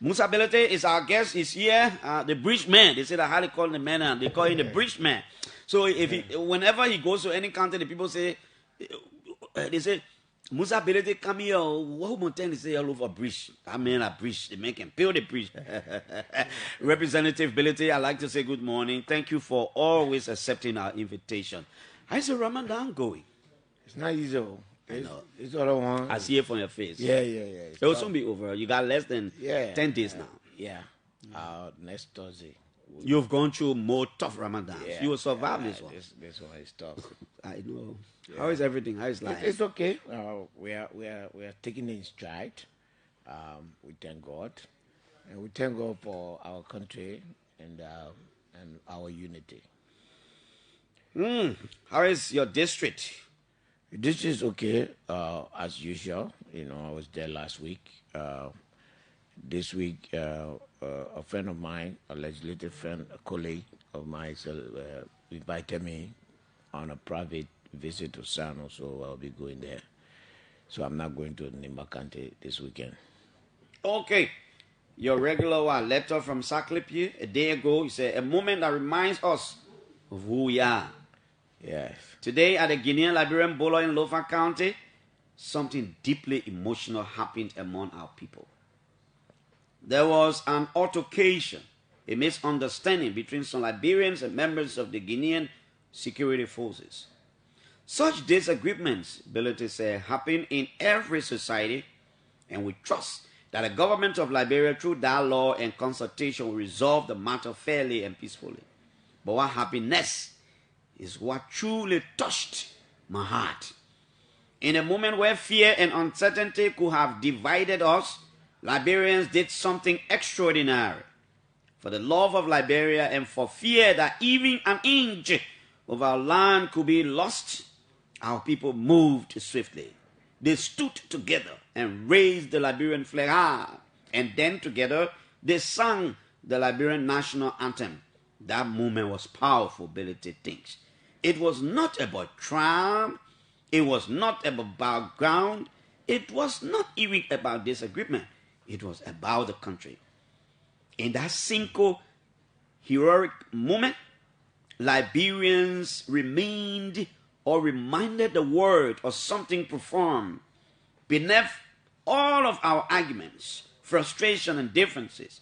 Musa Bility is our guest. He's here. The bridge man. They say that how they call the man. They call him the bridge man. So whenever he goes to any country, the people say, they say, Musa Bility come here. What would they say all over bridge? I mean a bridge. They make him build the bridge. Representative Bility, I'd like to say good morning. Thank you for always accepting our invitation. How's the Ramadan going? It's not easy. It's all I want. I see it from your face. Yeah. It will soon be over. You got less than 10 days now. Yeah. Next Thursday. You've gone through more tough Ramadans. Yeah. You will survive this one. This one is tough. I know. Yeah. How is everything? How is life? It's okay. We are taking it in stride. We thank God, and we thank God for our country and our unity. How is your district? This is okay, as usual. I was there last week. This week, a friend of mine, a legislative friend, a colleague of mine, invited me on a private visit to Sano, so I'll be going there. So I'm not going to Nimba County this weekend. Okay. Your regular letter from Saklipi a day ago, you said, a moment that reminds us of who we are. Yes. Today at the Guinean Liberian Bolo in Lofa County, something deeply emotional happened among our people. There was an altercation, a misunderstanding between some Liberians and members of the Guinean security forces. Such disagreements, Bility said, happen in every society, and we trust that the government of Liberia, through dialogue and consultation, will resolve the matter fairly and peacefully. But what happened next is what truly touched my heart. In a moment where fear and uncertainty could have divided us, Liberians did something extraordinary. For the love of Liberia and for fear that even an inch of our land could be lost, our people moved swiftly. They stood together and raised the Liberian flag high, and then together they sang the Liberian national anthem. That moment was powerful, Bility thinks. It was not about triumph. It was not about background. It was not even about disagreement. It was about the country. In that single heroic moment, Liberians remained or reminded the world of something profound. Beneath all of our arguments, frustration, and differences,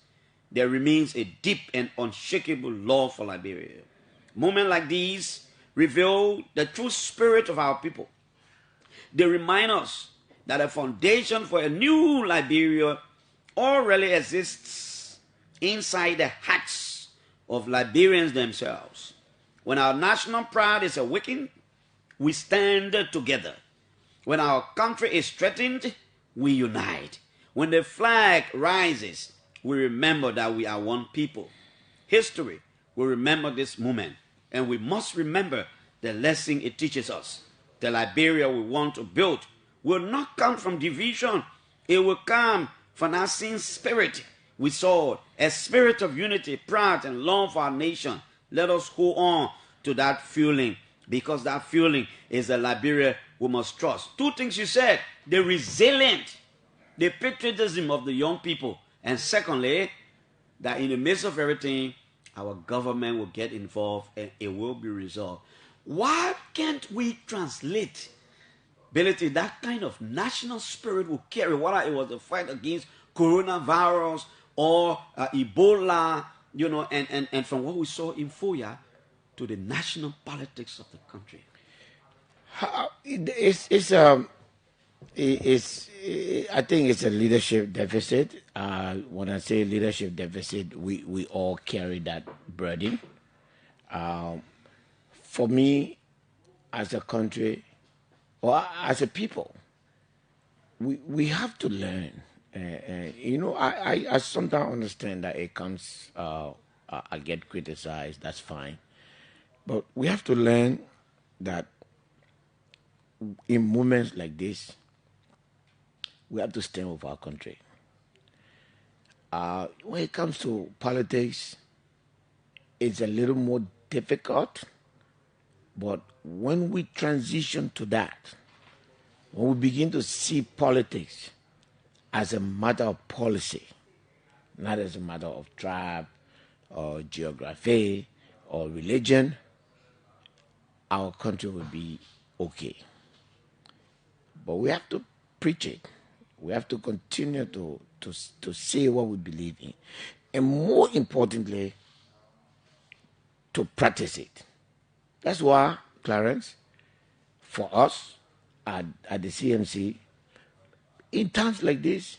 there remains a deep and unshakable love for Liberia. Moments like these reveal the true spirit of our people. They remind us that a foundation for a new Liberia already exists inside the hearts of Liberians themselves. When our national pride is awakened, we stand together. When our country is threatened, we unite. When the flag rises, we remember that we are one people. History will remember this moment, and we must remember the lesson it teaches us. The Liberia we want to build will not come from division. It will come from our same spirit. We saw a spirit of unity, pride, and love for our nation. Let us hold on to that feeling, because that feeling is the Liberia we must trust. Two things you said: the resilience, the patriotism of the young people, and secondly, that in the midst of everything, our government will get involved and it will be resolved. Why can't we translate, Bility, that kind of national spirit will carry, whether it was the fight against coronavirus or Ebola, and from what we saw in Weah to the national politics of the country? I think it's a leadership deficit. When I say leadership deficit, we all carry that burden. For me, as a country, or as a people, we have to learn. I sometimes understand that it comes, I get criticized, that's fine. But we have to learn that in moments like this, we have to stand with our country. When it comes to politics, it's a little more difficult. But when we transition to that, when we begin to see politics as a matter of policy, not as a matter of tribe or geography or religion, our country will be okay. But we have to preach it. We have to continue to say what we believe in. And more importantly, to practice it. That's why, Clarence, for us at the CMC, in times like this,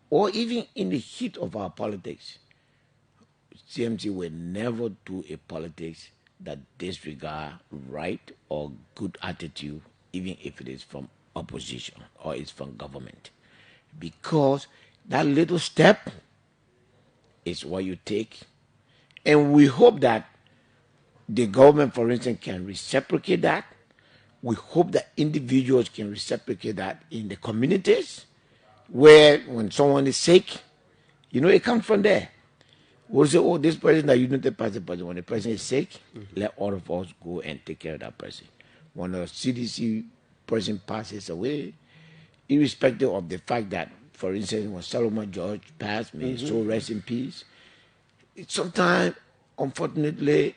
or even in the heat of our politics, CMC will never do a politics that disregard right or good attitude, even if it is from opposition or it's from government. Because that little step is what you take. And we hope that the government, for instance, can reciprocate that. We hope that individuals can reciprocate that in the communities, where when someone is sick, it comes from there. We'll say, oh, this person that United Party person, when the person is sick, let all of us go and take care of that person. When a CDC person passes away, irrespective of the fact that, for instance, when Solomon George passed, may his soul rest in peace, sometimes, unfortunately,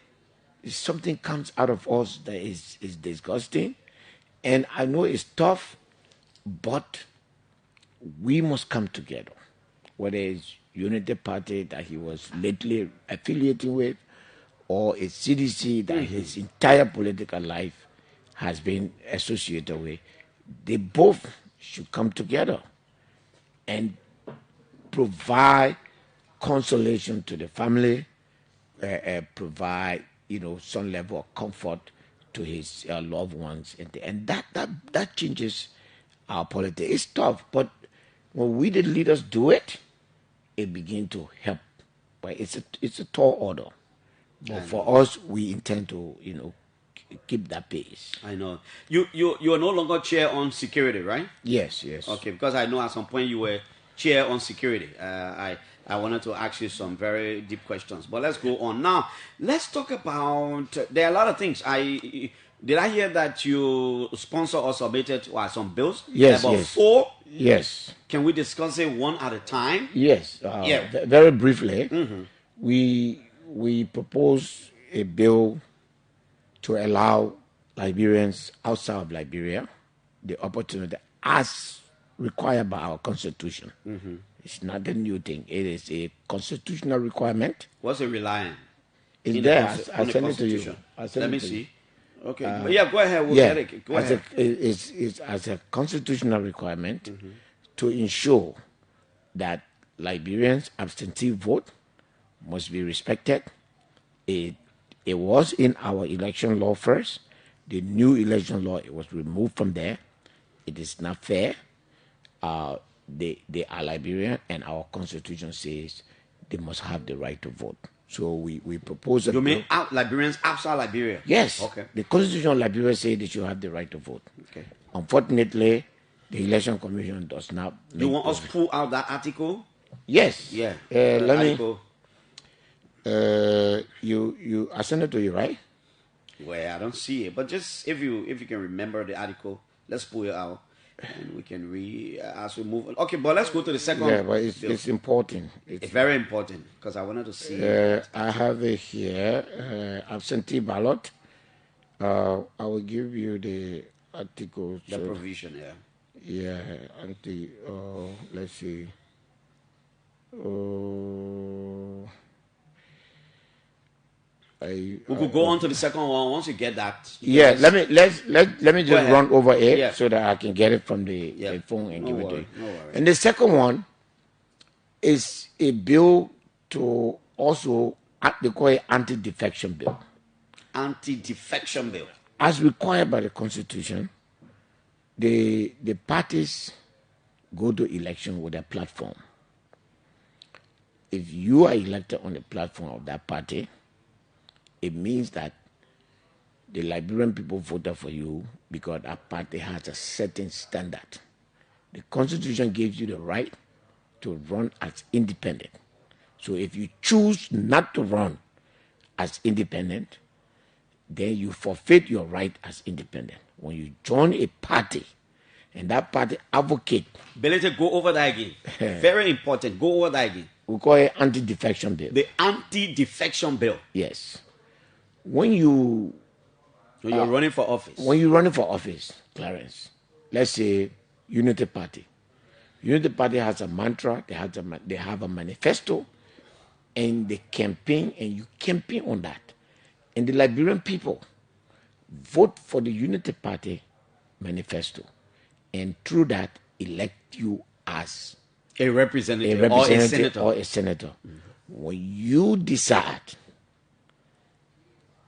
something comes out of us that is disgusting. And I know it's tough, but we must come together. Whether it's United Party that he was lately affiliating with, or a CDC that his entire political life has been associated with, they both should come together and provide consolation to the family, provide some level of comfort to his loved ones, and that changes our politics. It's tough, but when we the leaders do it, it begins to help. But it's a tall order. But for us, we intend to keep that pace. I know. You are no longer chair on security, right? Yes. Okay, because I know at some point you were chair on security. I wanted to ask you some very deep questions, but let's go on now. Let's talk about. There are a lot of things. Did I hear that you sponsor or submitted some bills? Yes, about yes. 4. Yes. Can we discuss it one at a time? Yes. Very briefly, we propose a bill to allow Liberians outside of Liberia the opportunity, as required by our constitution. It's not a new thing. It is a constitutional requirement. What's it relying? It's there. I'll send it to you. Let me see. Okay. Go ahead. We'll get it. Go ahead. It's as a constitutional requirement to ensure that Liberians' absentee vote must be respected. It was in our election law first. The new election law, it was removed from there. It is not fair. They are Liberian, and our constitution says they must have the right to vote. So we propose a You mean Liberians outside Liberia? Yes. Okay. The constitution of Liberia says they should have the right to vote. Okay. Unfortunately, the election commission does not. You want us to pull out that article? Yes. Yeah. Let article. me. I sent it to you, right? Well, I don't see it, but just if you can remember the article, let's pull it out and we can read as we move on. Okay, but let's go to the second. Yeah, but it's important. It's very important because I wanted to see. I have it here. Absentee ballot. I will give you the article. The provision, yeah. Yeah, let's see. We could go on to the second one once you get that. Yeah, let me just run over it so that I can get it from the phone and give it to you. No worries. And the second one is a bill to also, they call it anti-defection bill. Anti-defection bill. As required by the Constitution, the parties go to election with a platform. If you are elected on the platform of that party, it means that the Liberian people voted for you because that party has a certain standard. The Constitution gives you the right to run as independent. So if you choose not to run as independent, then you forfeit your right as independent. When you join a party and that party advocate. Bility, go over that again. Very important. Go over that again. We call it anti-defection bill. The anti-defection bill. Yes. When you're running for office. When you're running for office, Clarence, let's say Unity Party. Unity Party has a mantra, they have a manifesto, and they campaign, and you campaign on that. And the Liberian people vote for the Unity Party manifesto, and through that elect you as a representative or a senator. Mm-hmm. When you decide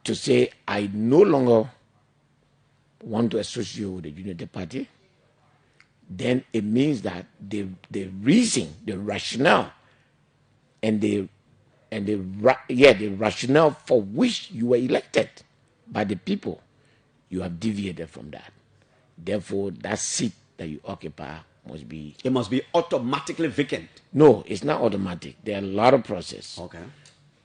to say, I no longer want to associate with the Unity Party, then it means that the reason, the rationale, and the rationale for which you were elected by the people, you have deviated from that. Therefore, that seat that you occupy must be automatically vacant. No, it's not automatic. There are a lot of process. Okay.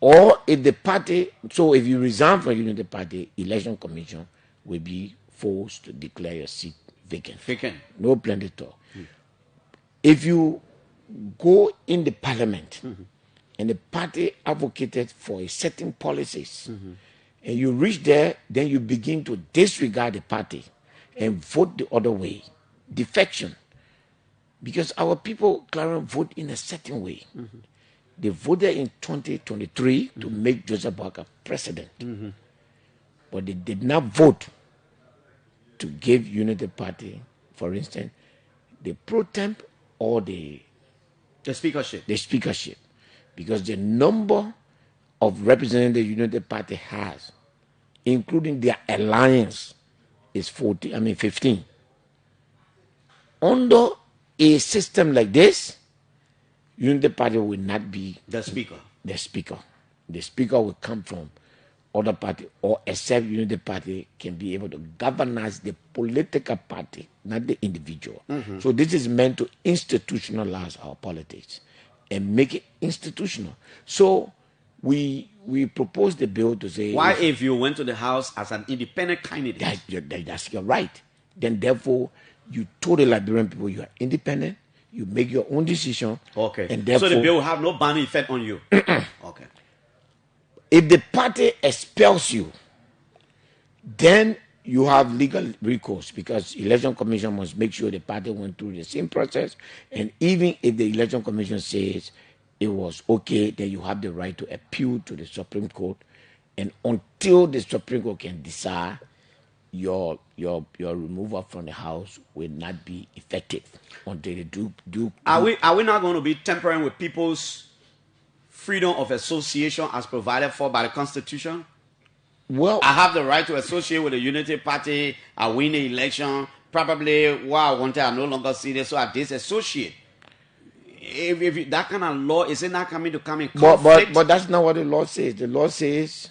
Or if the party, so if you resign from Unity Party, Election Commission will be forced to declare your seat vacant. No plenty talk. If you go in the parliament and the party advocated for a certain policies, and you reach there, then you begin to disregard the party and vote the other way. Defection. Because our people, Clarence, vote in a certain way. They voted in 2023 to make Joseph Boakai president. But they did not vote to give Unity Party, for instance, the pro temp or the speakership. Because the number of representatives the Unity Party has, including their alliance, is 15. Under a system like this, Unity Party will not be the speaker. The speaker will come from other party, or except Unity Party can be able to governize the political party, not the individual. So this is meant to institutionalize our politics and make it institutional. So we propose the bill to say, why if you went to the House as an independent candidate? That's your right. Then therefore you told the Liberian people you are independent, you make your own decision. Okay. And therefore, so the bill will have no binding effect on you. Okay. If the party expels you, then you have legal recourse, because Election Commission must make sure the party went through the same process. And even if the Election Commission says it was okay, then you have the right to appeal to the Supreme Court. And until the Supreme Court can decide, your removal from the House will not be effective until they do. Are we not going to be tampering with people's freedom of association as provided for by the Constitution? Well, I have the right to associate with the Unity Party. I win the election. Probably what I wanted, I no longer see this, so I disassociate. If that kind of law, is it not coming in conflict? But that's not what the law says. The law says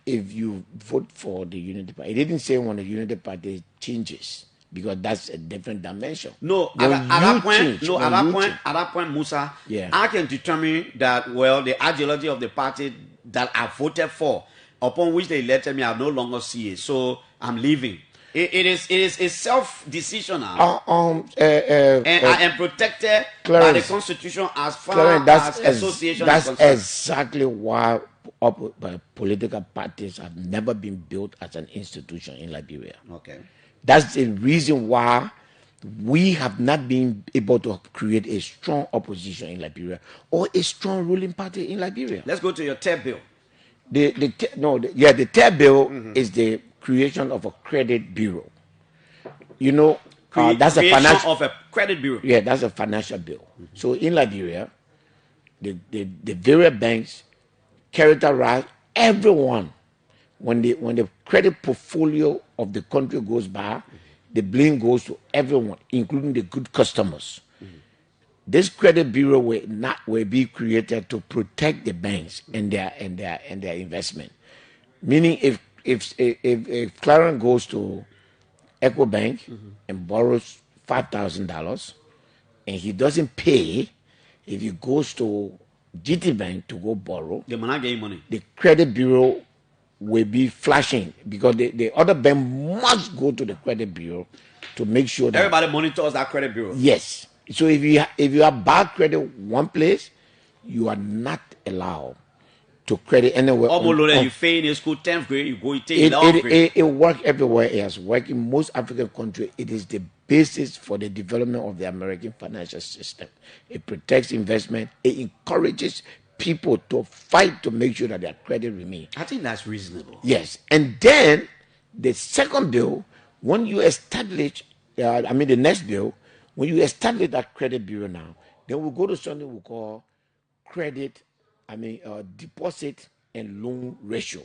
if you vote for the Unity Party, it didn't say when the Unity Party changes, because that's a different dimension. No, at that point, Musa, I can determine that, the ideology of the party that I voted for, upon which they elected me, I no longer see it, so I'm leaving. It is a self-decision now. And I am protected by the Constitution as far as association is concerned. That's exactly why political parties have never been built as an institution in Liberia. Okay. That's the reason why we have not been able to create a strong opposition in Liberia or a strong ruling party in Liberia. Let's go to your third bill. The third bill is the creation of a credit bureau. You know, that's a financial of a credit bureau. Yeah, that's a financial bill. So in Liberia, the various banks characterize everyone. When the credit portfolio of the country goes by, the blame goes to everyone, including the good customers. This credit bureau will be created to protect the banks and their investment. Meaning, if Clarence goes to EcoBank and borrows $5,000 and he doesn't pay, if he goes to GT Bank to go borrow, they will not get money. The credit bureau will be flashing because the other bank must go to the credit bureau to make sure that everybody monitors that credit bureau. yes. So if you have bad credit one place, you are not allowed to credit anywhere. Almost you fail in school 10th grade, you go take 11th grade. It works everywhere. It has worked in most African countries. It is the basis for the development of the American financial system. It protects investment. It encourages people to fight to make sure that their credit remains. I think that's reasonable. Yes. And then the second bill, when you establish, the next bill, when you establish that credit bureau now, then we'll go to something we call deposit and loan ratio.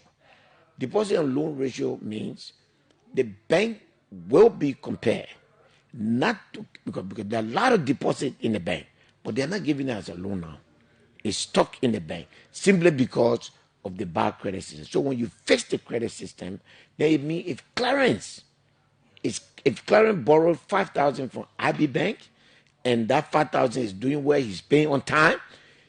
Deposit and loan ratio means the bank will be compared, not to, because there are a lot of deposit in the bank, but they're not giving it as a loan now. It's stuck in the bank simply because of the bad credit system. So when you fix the credit system, then it means if Clarence borrowed 5,000 from IB Bank, and that 5,000 is doing well, he's paying on time,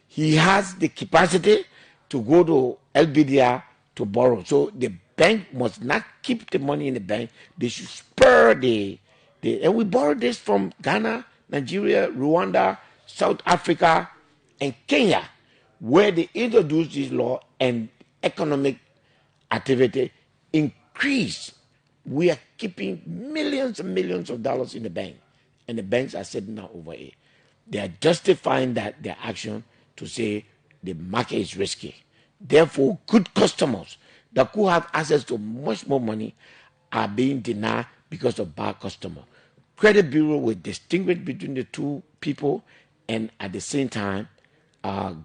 he has the capacity to go to LBDR to borrow. So the bank must not keep the money in the bank. They should spur and we borrowed this from Ghana, Nigeria, Rwanda, South Africa, and Kenya, where they introduced this law and economic activity increased. We are keeping millions and millions of dollars in the bank, and the banks are sitting now over it. They are justifying their action to say the market is risky. Therefore, good customers that could have access to much more money are being denied because of bad customer. Credit Bureau will distinguish between the two people and at the same time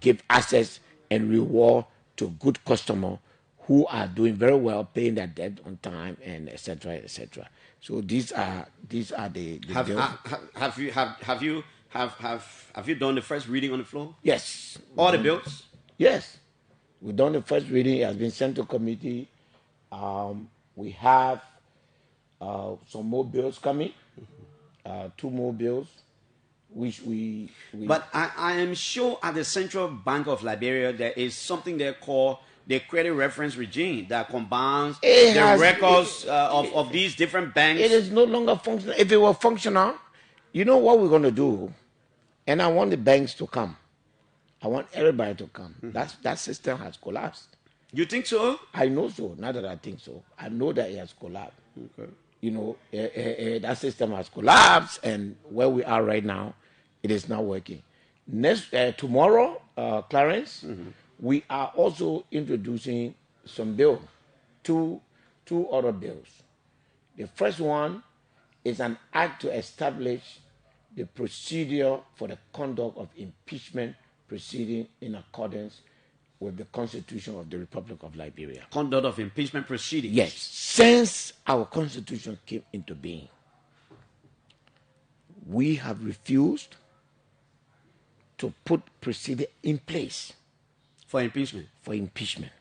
give access and reward to good customers who are doing very well, paying their debt on time, and etc. etc. So these are the have you done the first reading on the floor? Yes. All the bills? Yes. We've done the first reading. It has been sent to committee. We have some more bills coming, 2 more bills, which we But I am sure at the Central Bank of Liberia there is something they call the credit reference regime that combines records of these different banks. It is no longer functional. If it were functional, you know what we're going to do? And I want the banks to come. I want everybody to come. That system has collapsed. You think so? I know so. Not that I think so. I know that it has collapsed. Okay. You know, that system has collapsed, and where we are right now, it is not working. Tomorrow, Clarence, we are also introducing some bills, two other bills. The first one is an act to establish the procedure for the conduct of impeachment proceeding in accordance with the Constitution of the Republic of Liberia. Conduct of impeachment proceedings? Yes. Since our Constitution came into being, we have refused to put procedure in place for impeachment.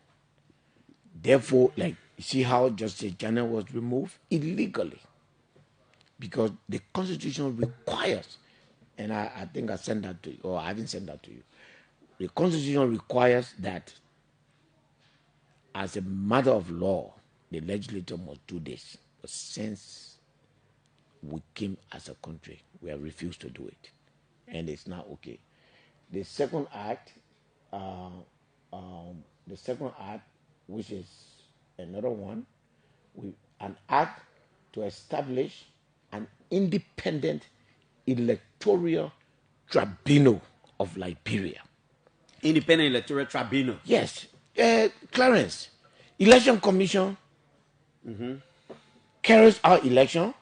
Therefore, like, you see how Justice Janet was removed illegally, because the Constitution requires, and I think I sent that to you, or I haven't sent that to you. The Constitution requires that, as a matter of law, the legislature must do this. But since we came as a country, we have refused to do it, and it's not okay. The second act, which is another one, an act to establish an independent electoral tribunal of Liberia. Independent electoral tribunal. Yes, Clarence, election commission carries out election.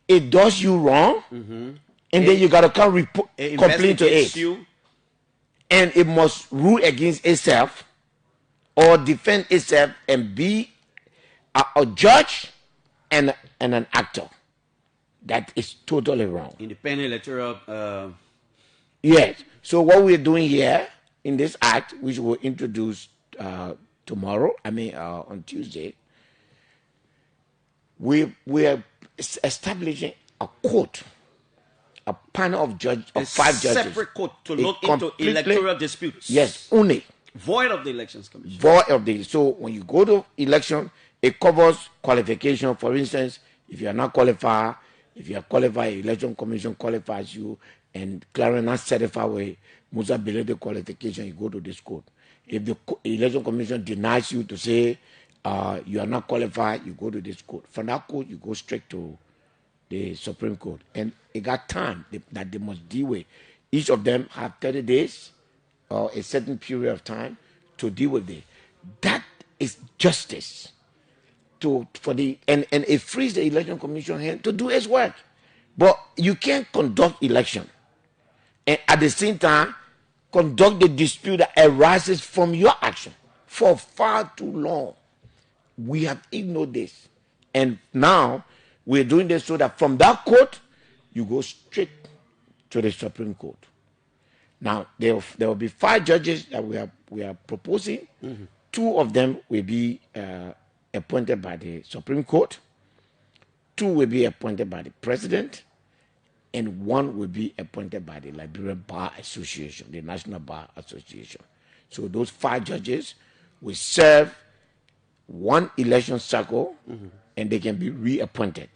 It does you wrong, and then you gotta come complain to it, and it must rule against itself or defend itself and be a judge and an actor. That is totally wrong. Independent electoral. Yes. So what we're doing here in this act, which we'll introduce tomorrow, on Tuesday, we are establishing a court, a panel of 5 judges. A separate court to look into electoral disputes. Yes, only. Void of the Elections Commission. Void of the. So when you go to election, it covers qualification. For instance, if you are not qualified, if you are qualified, election commission qualifies you, and Clarence not certified with Musa Bility qualification, you go to this court. If the election commission denies you to say you are not qualified, you go to this court. From that court, you go straight to the Supreme Court, and it got time that they must deal with. Each of them have 30 days or a certain period of time to deal with it. That is justice. And it frees the election commission hand to do its work. But you can't conduct election and at the same time conduct the dispute that arises from your action. For far too long, we have ignored this. And now we're doing this so that from that court, you go straight to the Supreme Court. Now, there will be 5 judges that we are proposing. 2 of them will be appointed by the Supreme Court. 2 will be appointed by the President. And 1 will be appointed by the Liberian Bar Association, the National Bar Association. So those 5 judges will serve 1 election cycle, and they can be reappointed.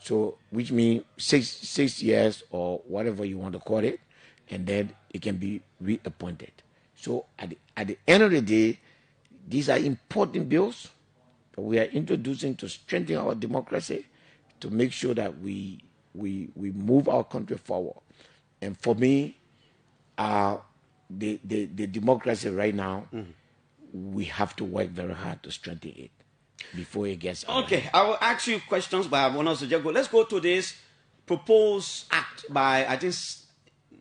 So, which means 6 years or whatever you want to call it, and then it can be reappointed. So at the end of the day, these are important bills that we are introducing to strengthen our democracy, to make sure that we move our country forward. And for me, the democracy right now, we have to work very hard to strengthen it before it gets out. Okay, I will ask you questions, but I want us to just go. Let's go to this proposed act by, I think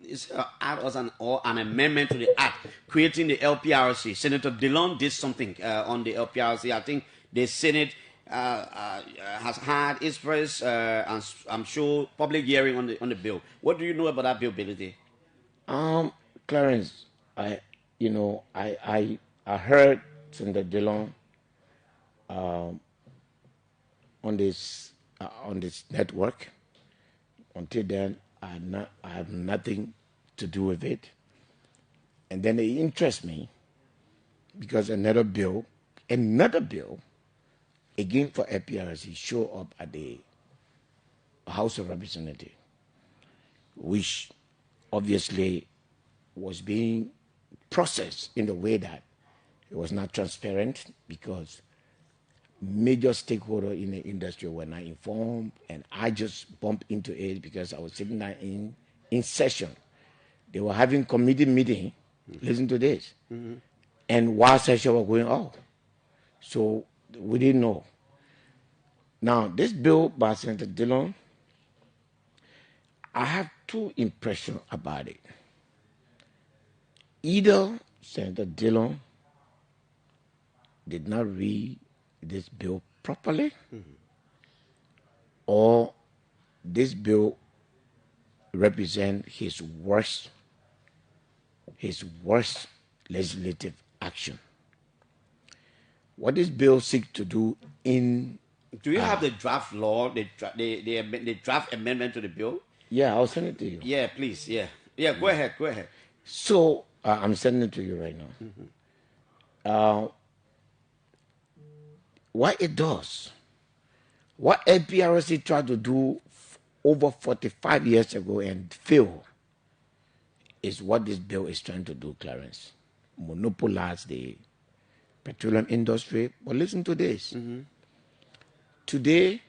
it's act or an amendment to the act creating the LPRC. Senator Dillon did something on the LPRC. I think the Senate has had its first, I'm sure, public hearing on the bill. What do you know about that bill, Bility? Clarence, I heard Senator Dillon on this network. Until then, I have nothing to do with it. And then it interests me because another bill, again for APRC, show up at the House of Representatives, which obviously was being processed in a way that it was not transparent, because major stakeholders in the industry were not informed, and I just bumped into it because I was sitting there in session. They were having committee meeting. Listen to this. And while session was going on. So we didn't know. Now, this bill by Senator Dillon, I have 2 impressions about it. Either Senator Dillon did not read this bill properly, or this bill represents his worst legislative action. What this bill seeks to do in... Do you have the draft law, the draft amendment to the bill? Yeah, I'll send it to you. Yeah, please. Yeah, go ahead. So I'm sending it to you right now. What it does, what APRC tried to do over 45 years ago and failed, is what this bill is trying to do, Clarence. Monopolize the petroleum industry. But listen to this. Today,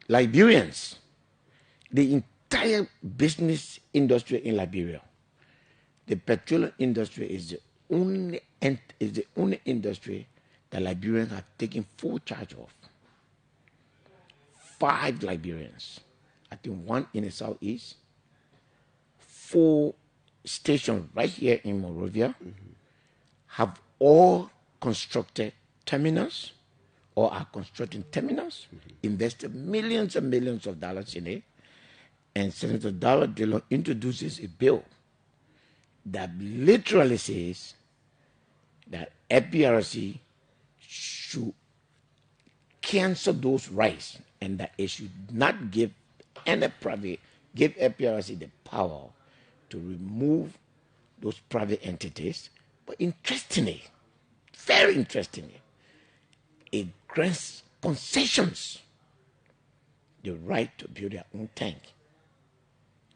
Liberians, the entire business industry in Liberia, the petroleum industry is the only industry that Liberians have taken full charge of. 5 Liberians, I think 1 in the southeast, 4 stations right here in Monrovia, have all constructed terminals or are constructing terminals, invested millions and millions of dollars in it. And Senator Dillon introduces a bill that literally says that APRC should cancel those rights, and that it should not give APRC the power to remove those private entities But interestingly, very interestingly, it grants concessions the right to build their own tank,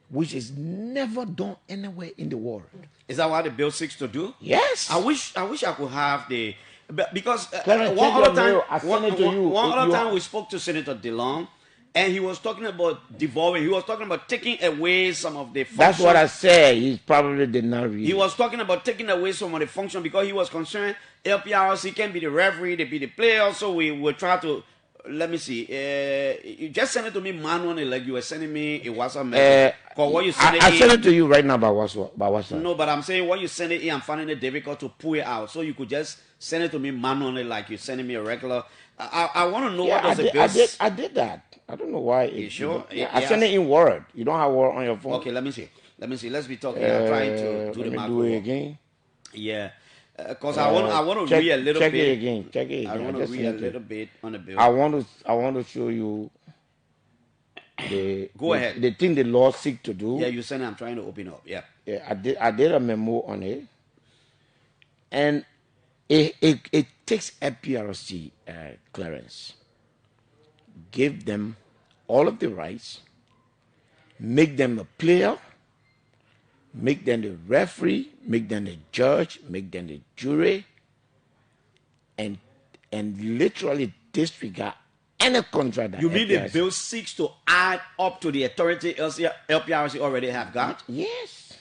which is never done anywhere in the world. Is that what the bill seeks to do? Yes. I wish I could have the, because Clarence, one check your other time mail. I sent it to you. one other You time are- we spoke to Senator DeLong, and he was talking about devolving. He was talking about taking away some of the functions. That's what I said. He probably did not read. He it. was talking about taking away some of the function because he was concerned LPRC can be the referee, they be the player. So we will try to, let me see. You just send it to me manually, like you were sending me a WhatsApp message. What you send I sent it to you right now by WhatsApp. No, but I'm saying when you send it in, I'm finding it difficult to pull it out. So you could just send it to me manually, like you're sending me a regular. I want to know what does the bill. I did that. I don't know why. You sure? I sent it in Word. You don't have Word on your phone. Okay, let me see. Let's be talking. I'm trying to do let the me macro. do it again. Yeah, because I want to read a little check bit. It again. Check it again. I want to read a little bit on the bill. I want to show you Go ahead. The thing the law seek to do. Yeah, you said I'm trying to open up. Yeah. Yeah, I did a memo on it, and it takes FPRC clearance, give them all of the rights, make them a player, make them the referee, make them the judge, make them the jury, and literally disregard any contract that You mean the FPRC bill seeks to add up to the authority LPRC already have got? Yes.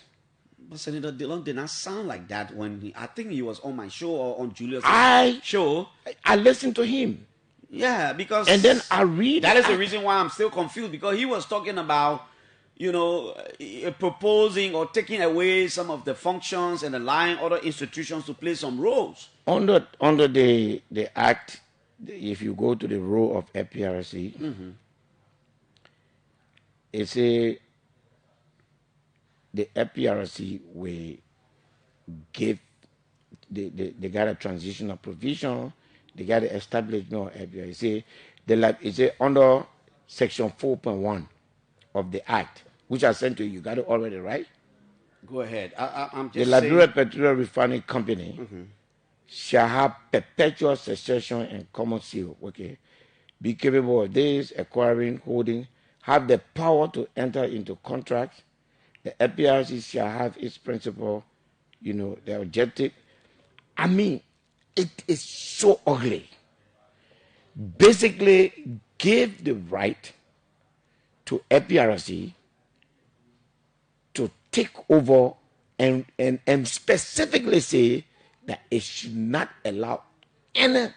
But Senator DeLong did not sound like that when I think he was on my show or on Julius' show. I listened to him. Yeah, because and then I read. That is the reason why I'm still confused, because he was talking about, proposing or taking away some of the functions and allowing other institutions to play some roles. Under the act, if you go to the role of FPRC, it's the FPRC will give they got a transitional provision, they got the establishment of FPRC. It's under section 4.1 of the act, which I sent to you. You got it already, right? Go ahead. I'm just the Liberia Petroleum Refining Company shall have perpetual succession and common seal. Okay, be capable of this, acquiring, holding, have the power to enter into contracts. The FPRC shall have its principle, the objective. I mean, it is so ugly. Basically, give the right to FPRC to take over and specifically say that it should not allow any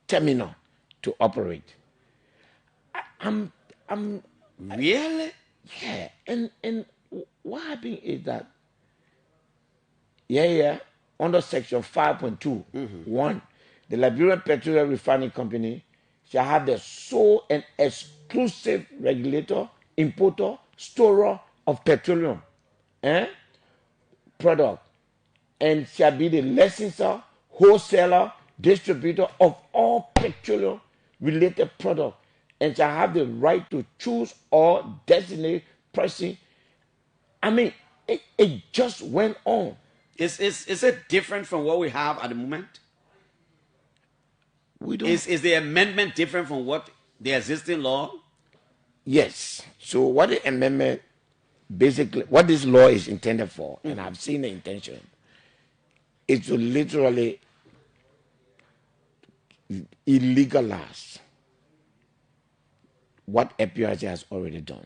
terminal to operate. I'm really? Yeah, and what happened is that under section 5.2 1, the Liberia Petroleum Refining Company shall have the sole and exclusive regulator, importer, storer of petroleum product, and shall be the licensor, wholesaler, distributor of all petroleum related products, and shall have the right to choose or designate person. I mean, it just went on. Is it different from what we have at the moment? We don't. Is the amendment different from what the existing law? Yes. So what the amendment, basically, what this law is intended for, and I've seen the intention, is to literally illegalize what FPRC has already done.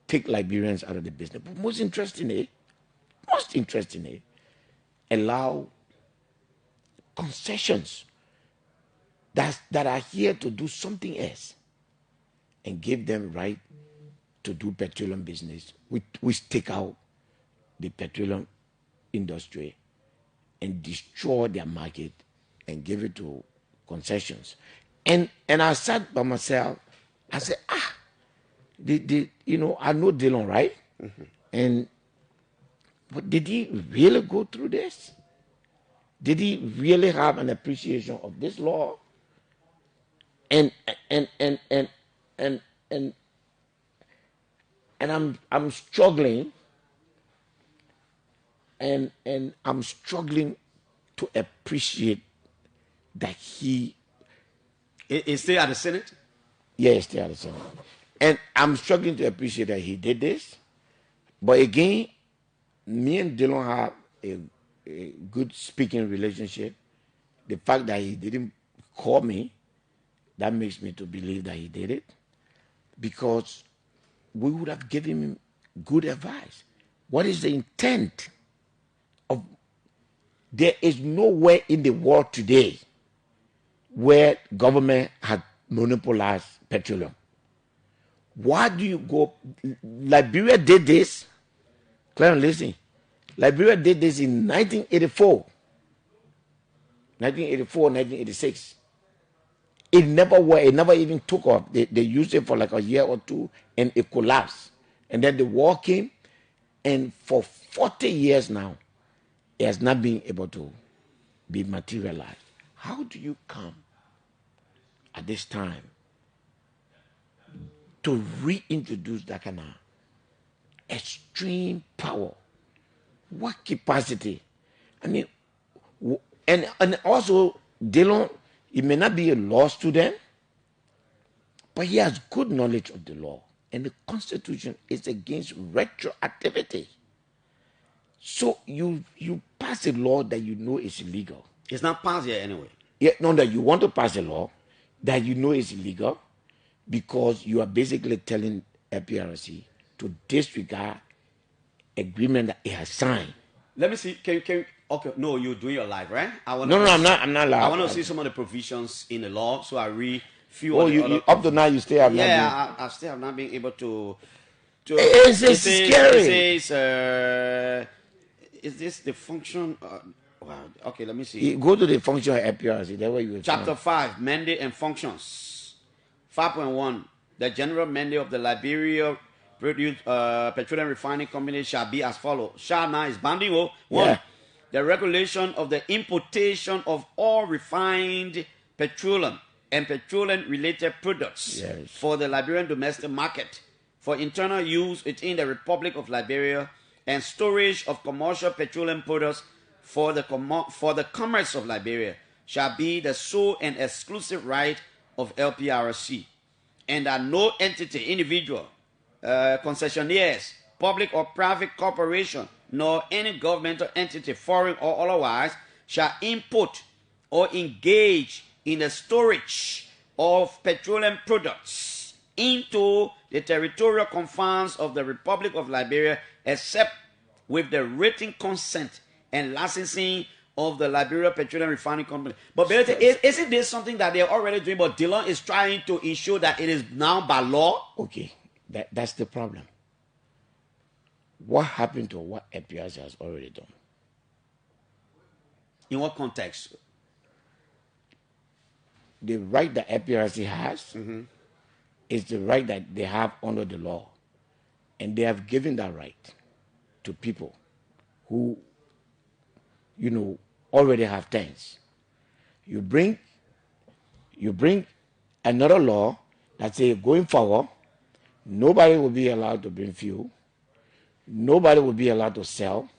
Take Liberians out of the business. But most interestingly, allow concessions that are here to do something else and give them right to do petroleum business, which take out the petroleum industry and destroy their market and give it to concessions. And I sat by myself, I said, I know Dillon, right? But did he really go through this? Did he really have an appreciation of this law? And I'm struggling and I'm struggling to appreciate that he. Is still at the Senate? Yes, they are the same. And I'm struggling to appreciate that he did this. But again, me and Dylan have a good speaking relationship. The fact that he didn't call me, that makes me to believe that he did it. Because we would have given him good advice. What is the intent of? There is nowhere in the world today where government has monopolized petroleum. Why do you go? Liberia did this. Clarence, listen. Liberia did this in 1984. 1984, 1986. It never worked. It never even took off. They used it for like a year or two and it collapsed. And then the war came, and for 40 years now, it has not been able to be materialized. How do you come at this time to reintroduce that kind of extreme power? What capacity? I mean, and also, Dylan, he may not be a law student, but he has good knowledge of the law. And the Constitution is against retroactivity. So you pass a law that you know is illegal. It's not passed yet anyway. Yeah, no, that you want to pass a law that you know is illegal because you are basically telling FPRC to disregard agreement that it has signed. Let me see. Can okay? No, you're doing your live, right? No, I'm not. I'm not live. I want to see some of the provisions in the law, so I read few. Oh, you up to now you still have not. Yeah, I still have not been able to. It's scary. It says, is this the function? Wow. Okay, let me see. You go to the function of FPRC. That's where you will Chapter find. 5, mandate and functions. 5.1, the general mandate of the Liberia Petroleum Refining Company shall be as follows. Shall now is banding. One, Yeah. the regulation of the importation of all refined petroleum and petroleum-related products Yes. for the Liberian domestic market for internal use within the Republic of Liberia and storage of commercial petroleum products for the commerce of Liberia shall be the sole and exclusive right of LPRC, and that no entity, individual, concessionaires, public or private corporation, nor any governmental entity, foreign or otherwise, shall import or engage in the storage of petroleum products into the territorial confines of the Republic of Liberia, except with the written consent and licensing of the Liberia Petroleum Refining Company. But isn't this something that they're already doing, but Dylan is trying to ensure that it is now by law? Okay, that's the problem. What happened to what FPRC has already done? In what context? The right that FPRC has is the right that they have under the law. And they have given that right to people who, already have things. You bring another law that says going forward, nobody will be allowed to bring fuel. Nobody will be allowed to sell.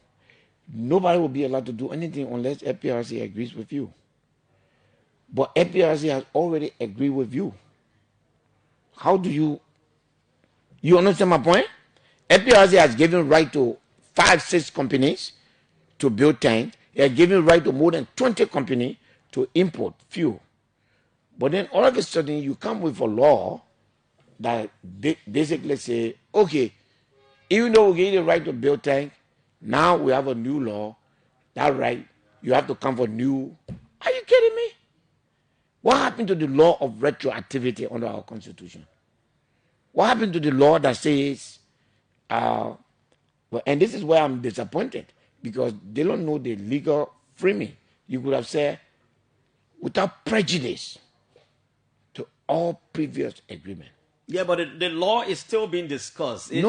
Nobody will be allowed to do anything unless FPRC agrees with you. But FPRC has already agreed with you. How do you understand my point? FPRC has given right to 5-6 companies to build tanks. It has given right to more than 20 companies to import fuel. But then all of a sudden you come with a law that basically say, okay, even though we gave you the right to build tank, now we have a new law. That right, you have to come for new. Are you kidding me? What happened to the law of retroactivity under our Constitution? What happened to the law that says, and this is where I'm disappointed, because they don't know the legal framing. You could have said, without prejudice to all previous agreement. Yeah, but the law is still being discussed. It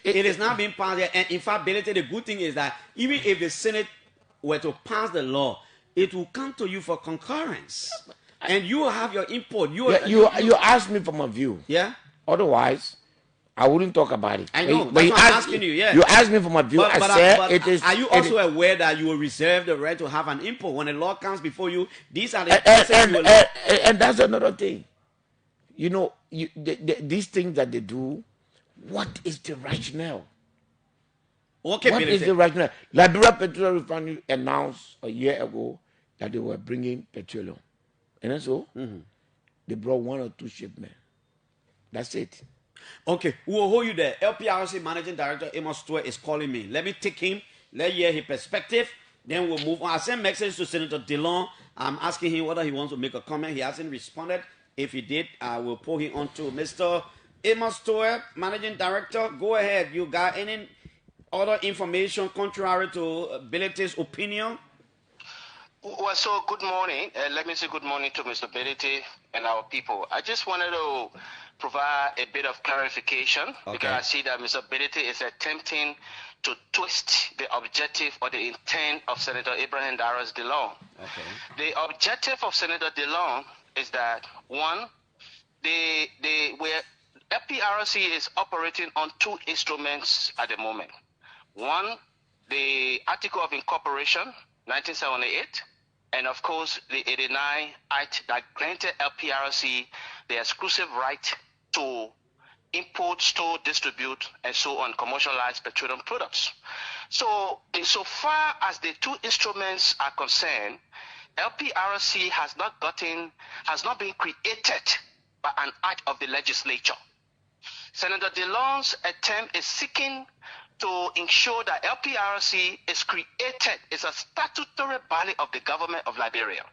is not being passed yet. And in fact, Bility, the good thing is that even if the Senate were to pass the law, it will come to you for concurrence. And you will have your input. You asked me for my view. Yeah. Otherwise, I wouldn't talk about it. I know. But That's you why I'm asked, asking you. Yeah. you asked me for my view. I said it is. Are you also aware that you will reserve the right to have an input when a law comes before you? These are the and that's another thing. You know, these things that they do. What is the rationale? Okay, what is the rationale? Liberia Petroleum Refinery announced a year ago that they were bringing petroleum, and so they brought 1 or 2 shipmen. That's it. Okay, we'll hold you there. LPRC Managing Director Amos Stewart is calling me. Let me take him. Let's hear his perspective. Then we'll move on. I sent message to Senator DeLong. I'm asking him whether he wants to make a comment. He hasn't responded. If he did, I will pull him on to Mr. Amos Stewart, Managing Director. Go ahead. You got any other information contrary to Bility's opinion? Well, so good morning. Let me say good morning to Mr. Bility and our people. I just wanted to provide a bit of clarification because I see that Mr. Bility is attempting to twist the objective or the intent of Senator Abraham Darius DeLong. The objective of Senator DeLong is that, one, FPRC is operating on 2 instruments at the moment. One, the Article of Incorporation, 1978, and of course the 89 Act that granted LPRC the exclusive right to import, store, distribute, and so on, commercialize petroleum products. So insofar as the 2 instruments are concerned, LPRC has not been created by an act of the legislature. Senator DeLong's attempt is seeking to ensure that LPRC is created, is a statutory body of the government of Liberia.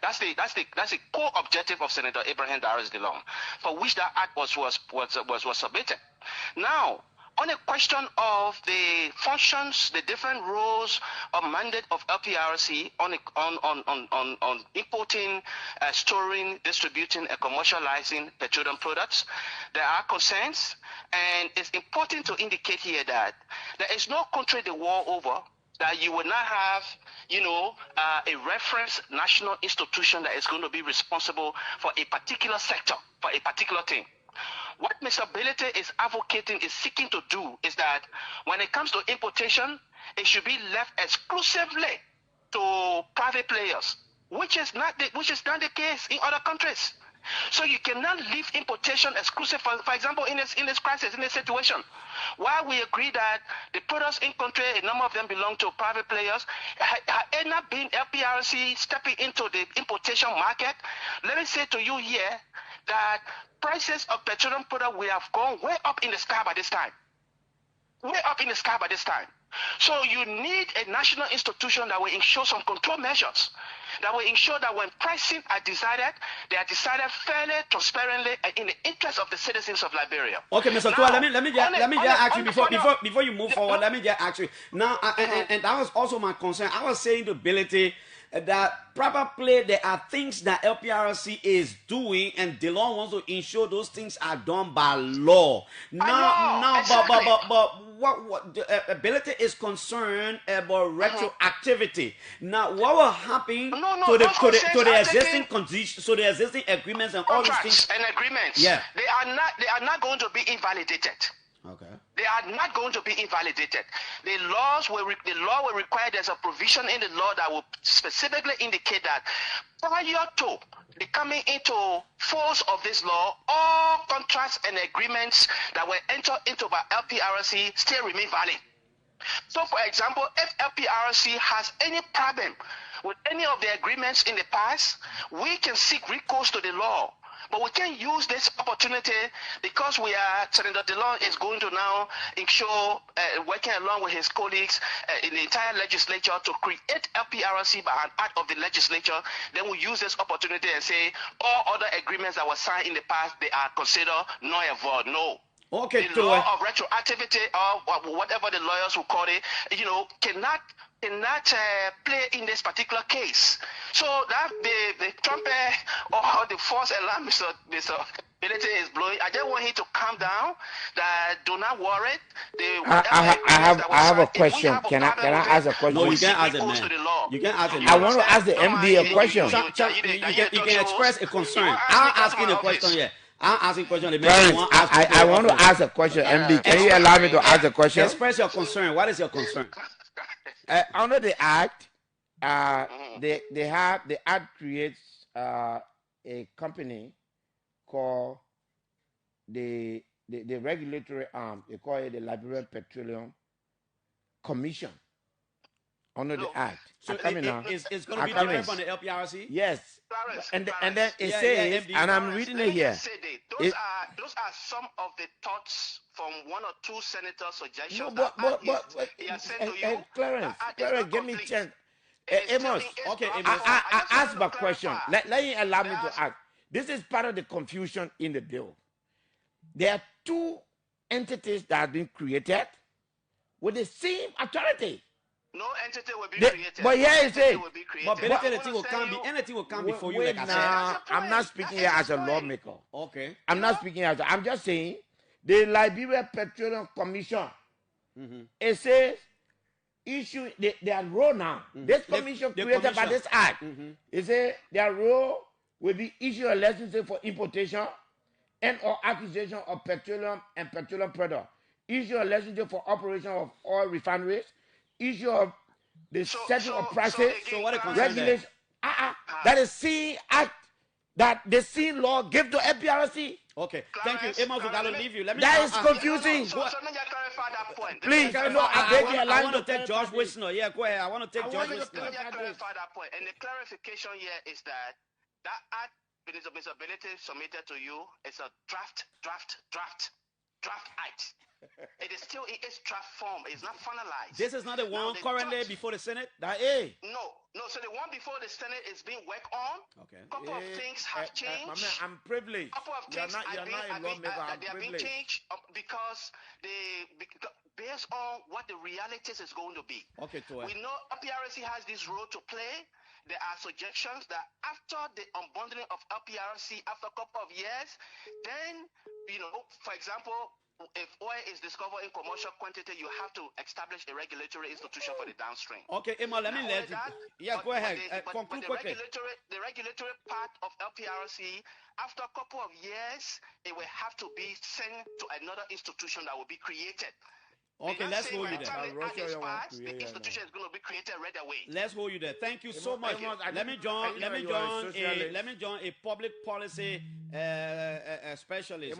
That's the core objective of Senator Abraham Darius DeLong, for which that act was submitted. Now, on the question of the functions, the different roles or mandate of LPRC on importing, storing, distributing, and commercializing petroleum products, there are concerns, and it's important to indicate here that there is no country the world over that you will not have, a reference national institution that is going to be responsible for a particular sector, for a particular thing. What Mr. Bility is advocating, is seeking to do, is that when it comes to importation, it should be left exclusively to private players, which is not the case in other countries. So you cannot leave importation exclusive. For example, in this crisis, in this situation, while we agree that the products in country, a number of them belong to private players, had not been LPRC stepping into the importation market, let me say to you here that prices of petroleum products will have gone way up in the sky by this time. Way up in the sky by this time. So you need a national institution that will ensure some control measures, that will ensure that when pricing are decided, they are decided fairly, transparently, and in the interest of the citizens of Liberia. Okay, Mr. Tua, let me just ask you before you move forward. Let me just ask you now, and that was also my concern. I was saying to Bility that probably there are things that LPRC is doing, and DeLong wants to ensure those things are done by law. But what Bility is concerned about retroactivity. Now, what will happen to the existing conditions, to the existing agreements and all these things and agreements? Yeah, they are not going to be invalidated. Okay. They are not going to be invalidated. The law will require there's a provision in the law that will specifically indicate that prior to the coming into force of this law, all contracts and agreements that were entered into by LPRC still remain valid. So, for example, if LPRC has any problem with any of the agreements in the past, we can seek recourse to the law. But we can use this opportunity because Senator DeLong is going to now ensure, working along with his colleagues in the entire legislature, to create LPRC by an act of the legislature. Then we use this opportunity and say all other agreements that were signed in the past, they are considered null and void. No. Okay, the law of retroactivity, or whatever the lawyers will call it, cannot play in this particular case. So that the trumpet or the false alarm Mr. Bility is blowing, I just want him to calm down. That do not worry. I have a question. Can I ask a question? No, you can't ask it, man. You can't ask it. I want to ask the MD a question. You can express a concern. I'll ask you a question here. I'm asking question. Clarence, I want to ask a question. MD, can you allow me to ask a question? Express your concern. What is your concern? Under the act, the act creates a company called the regulatory arm. They call it the Liberian Petroleum Commission. Under the act. So it's going to be different from the LPRC? Yes. Clarence, And Clarence. then it says, MD. and I'm reading it here. Those are some of the thoughts from one or two senators' suggestions. No, but he has sent to you. Clarence, give me a chance. Amos, okay, I asked my question. Let me allow me to ask. This is part of the confusion in the bill. There are two entities that have been created with the same authority. No entity will be created. But here it says, but entity will come before you, like I said. I'm not speaking here as a lawmaker. Okay. I'm just saying, the Liberia Petroleum Commission, it says, issue their role now. This commission created by this act, it says their role will be issue a license for importation and or acquisition of petroleum and petroleum products, issue a license for operation of oil refineries, issue of the setting of prices, regulation. That is C act that the C law give to FPRC. Okay, thank you. Amos, we gotta leave you. That is confusing. So let me just clarify that point. Please, I want to take George Wisner. Yeah, go ahead. I want to take George Wisner. Let me just clarify that point. And the clarification here is that act Mr. Bility submitted to you is a draft act. It is still in its draft form. It's not finalized. This is not the one currently before the Senate? No. So the one before the Senate is being worked on. Okay. A couple of things have changed. My man, I'm privileged. A couple of things they have been changed because based on what the realities is going to be. Okay, we know LPRC has this role to play. There are suggestions that after the unbundling of LPRC, after a couple of years, then, for example, if oil is discovered in commercial quantity, you have to establish a regulatory institution for the downstream. Okay, Emma, let me let you. Yeah, go ahead. Conclude quickly. The regulatory part of LPRC, after a couple of years, it will have to be sent to another institution that will be created. Okay, let's hold you there. The institution is going to be created right away. Let's hold you there. Thank you so much. Let me join a public policy specialist,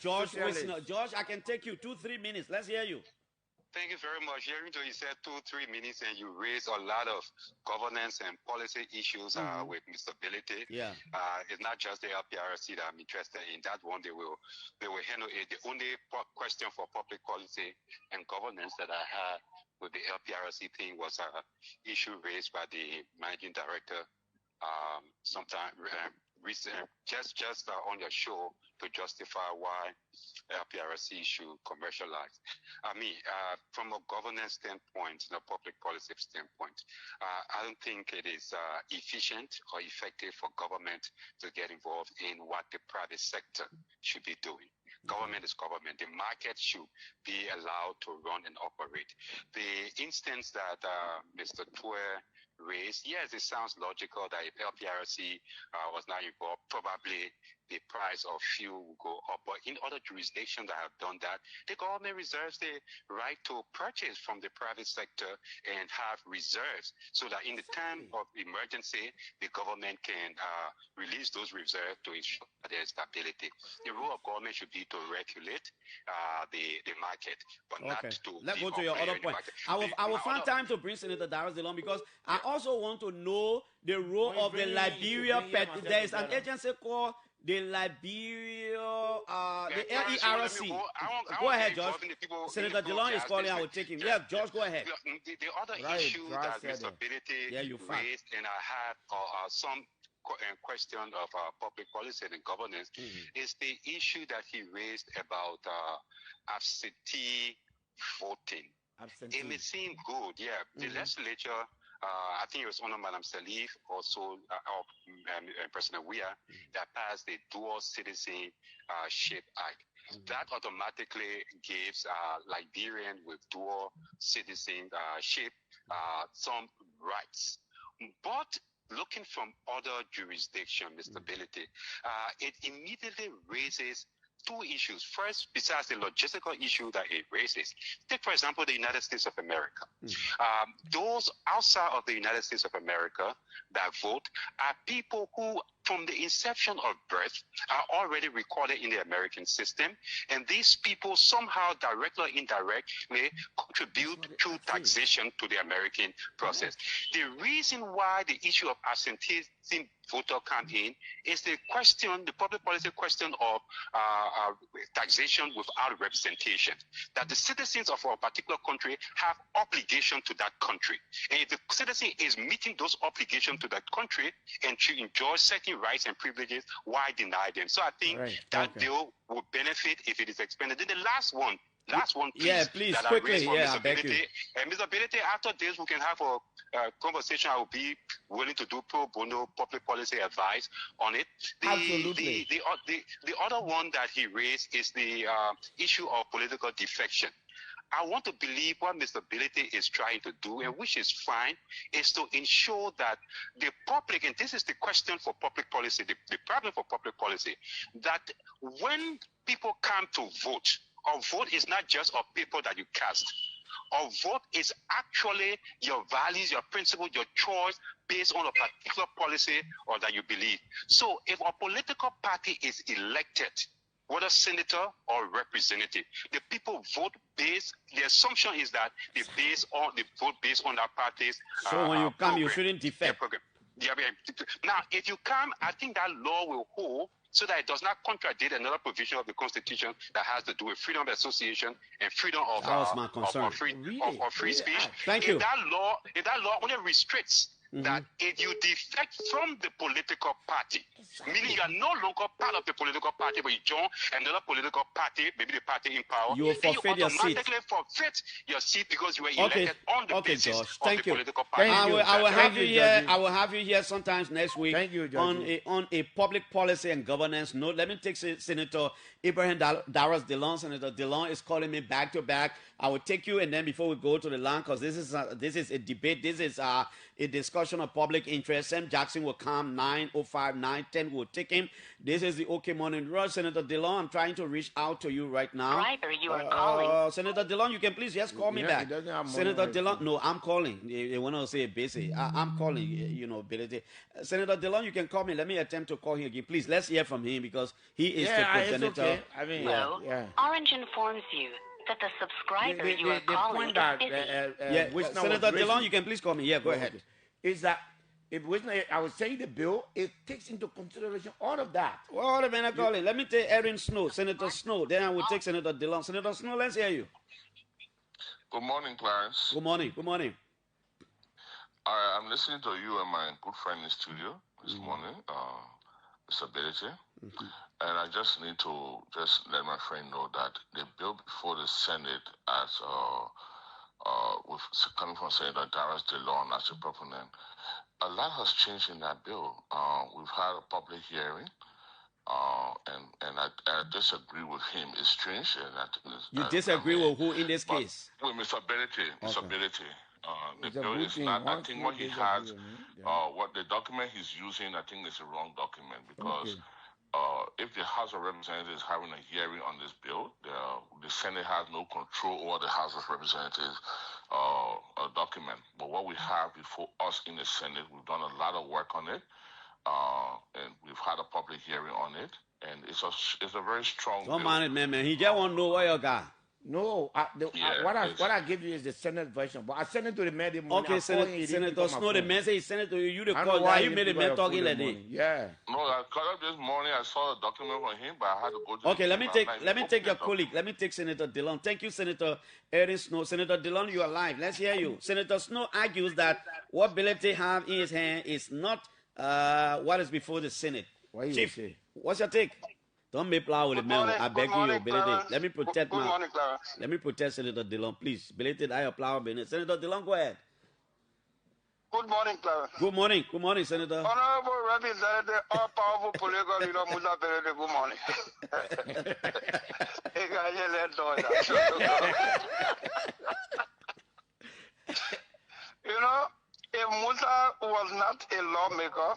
George Wisner. George, I can take you 2-3 minutes. Let's hear you. Thank you very much. Hearing you said 2-3 minutes, and you raised a lot of governance and policy issues with Mr. Bility. Yeah. It's not just the LPRC that I'm interested in. That one they will handle it. The only question for public policy and governance that I had with the LPRC thing was an issue raised by the managing director sometime recent, just on your show to justify why LPRC should commercialize. I mean, from a governance standpoint, a public policy standpoint, I don't think it is efficient or effective for government to get involved in what the private sector should be doing. Government is government. The market should be allowed to run and operate. The instance that Mr. Weah raised, yes, it sounds logical that if LPRC was not involved, probably the price of fuel will go up. But in other jurisdictions that have done that, the government reserves the right to purchase from the private sector and have reserves so that in the time of emergency, the government can release those reserves to ensure that there is stability. The role of government should be to regulate the market, but not to. Let's go to your other point. I will find time to bring Senator Darius along because I also want to know the role of the Liberia. There is an agency called the Liberia, the LERC. Go ahead, George. Senator Delon is calling. I will take him. Yeah, George, go ahead. The other issue that Mr. Bility raised, and I had some question of public policy and governance, is the issue that he raised about absentee voting. It may seem good, yeah. The legislature, I think it was under Madam Salif, also President Weah, that passed the Dual Citizenship Act. That automatically gives Liberian with dual citizenship some rights. But looking from other jurisdiction, Mr. Bility, it immediately raises two issues. First, besides the logistical issue that it raises, take, for example, the United States of America. Those outside of the United States of America that vote are people who, from the inception of birth, are already recorded in the American system. And these people somehow, direct or indirectly, contribute through taxation to the American process. The reason why the issue of absenteeism voter come in is the question, the public policy question of taxation without representation. That the citizens of a particular country have obligation to that country. And if the citizen is meeting those obligations to that country and to enjoy certain rights and privileges, why deny them? So I think that bill will benefit if it is expanded. Then the last one, please, please, that quickly. I beg you. And Mr. Bility, after this, we can have a conversation. I will be willing to do pro bono public policy advice on it. Absolutely. The other one that he raised is the issue of political defection. I want to believe what Mr. Bility is trying to do, and which is fine, is to ensure that the public, and this is the question for public policy, the problem for public policy, that when people come to vote, or vote is not just of people that you cast. Or vote is actually your values, your principles, your choice based on a particular policy or that you believe. So if a political party is elected, whether senator or representative, the people vote based, the assumption is that they vote based on that party's So when you come, program, you shouldn't defect. Now, if you come, I think that law will hold so that it does not contradict another provision of the Constitution that has to do with freedom of association and freedom of free speech. Thank you. If that law only restricts that if you defect from the political party, meaning you are no longer part of the political party, but you join another political party, maybe the party in power, you will forfeit your seat. automatically forfeit your seat because you were elected on the basis Josh. of the political party. I will have you here. I will have you here sometimes next week. Thank you, on a public policy and governance note. Let me take Senator Ibrahim Daras DeLong. Senator DeLong is calling me back to back. I will take you, and then before we go to the line, because this is a debate. This is a discussion of public interest. Sam Jackson will come 9:05, 9:10. We'll take him. This is the OK Morning Rush. Senator DeLong, I'm trying to reach out to you right now. Driver, you are calling. Senator DeLong, you can please just call me back. Senator DeLong, no, I'm calling. They want to say busy. I'm calling, Bility. Senator DeLong, you can call me. Let me attempt to call him again. Please, let's hear from him because he is the progenitor. Okay. I mean, Orange informs you that the subscriber you are calling is busy. Senator DeLong, you can please call me. Yeah, go ahead. Is that if I was saying the bill, it takes into consideration all of that. Well, a minute, calling. Let me take Erin Snow, Senator Snow. Then I will take Senator DeLong. Senator Snow, let's hear you. Good morning, Clarence. Good morning. Good morning. I'm listening to you and my good friend in the studio this morning, Mr. Bility. And I just need to just let my friend know that the bill before the Senate as with coming from Senator Daras DeLong as a proponent, a lot has changed in that bill. We've had a public hearing, and I disagree with him. It's strange. You disagree with who in this case? With Mr. Bility. Mr. Bility. The bill is not. I think what he has, what the document he's using, I think is a wrong document because. If the House of Representatives is having a hearing on this bill, the Senate has no control over the House of Representatives document. But what we have before us in the Senate, we've done a lot of work on it, and we've had a public hearing on it, and it's a very strong bill. Don't mind it, man. He just want to know what you got. No, what I give you is the Senate version, but I sent it to the man. Okay, Senator Snow, the man said he sent it to you. You the call. Why you made the man talking like that? Yeah. No, I called up this morning. I saw a document from him, but I had to go to. Okay, let me take your colleague. Let me take Senator DeLong. Thank you, Senator Erin Snow. Senator DeLong, you are live. Let's hear you. Senator Snow argues that what Bility have in his hand is not what is before the Senate. Chief, what's your take? Don't make plow with the man. I beg you, Bility. Let me protect Let me protect Senator DeLong, please. Bility, I plow Bennett. Senator DeLong, go ahead. Good morning, Clarence. Good morning. Good morning, Senator. Honorable Representative, all-powerful political leader, Musa Bility, good morning. if Musa was not a lawmaker,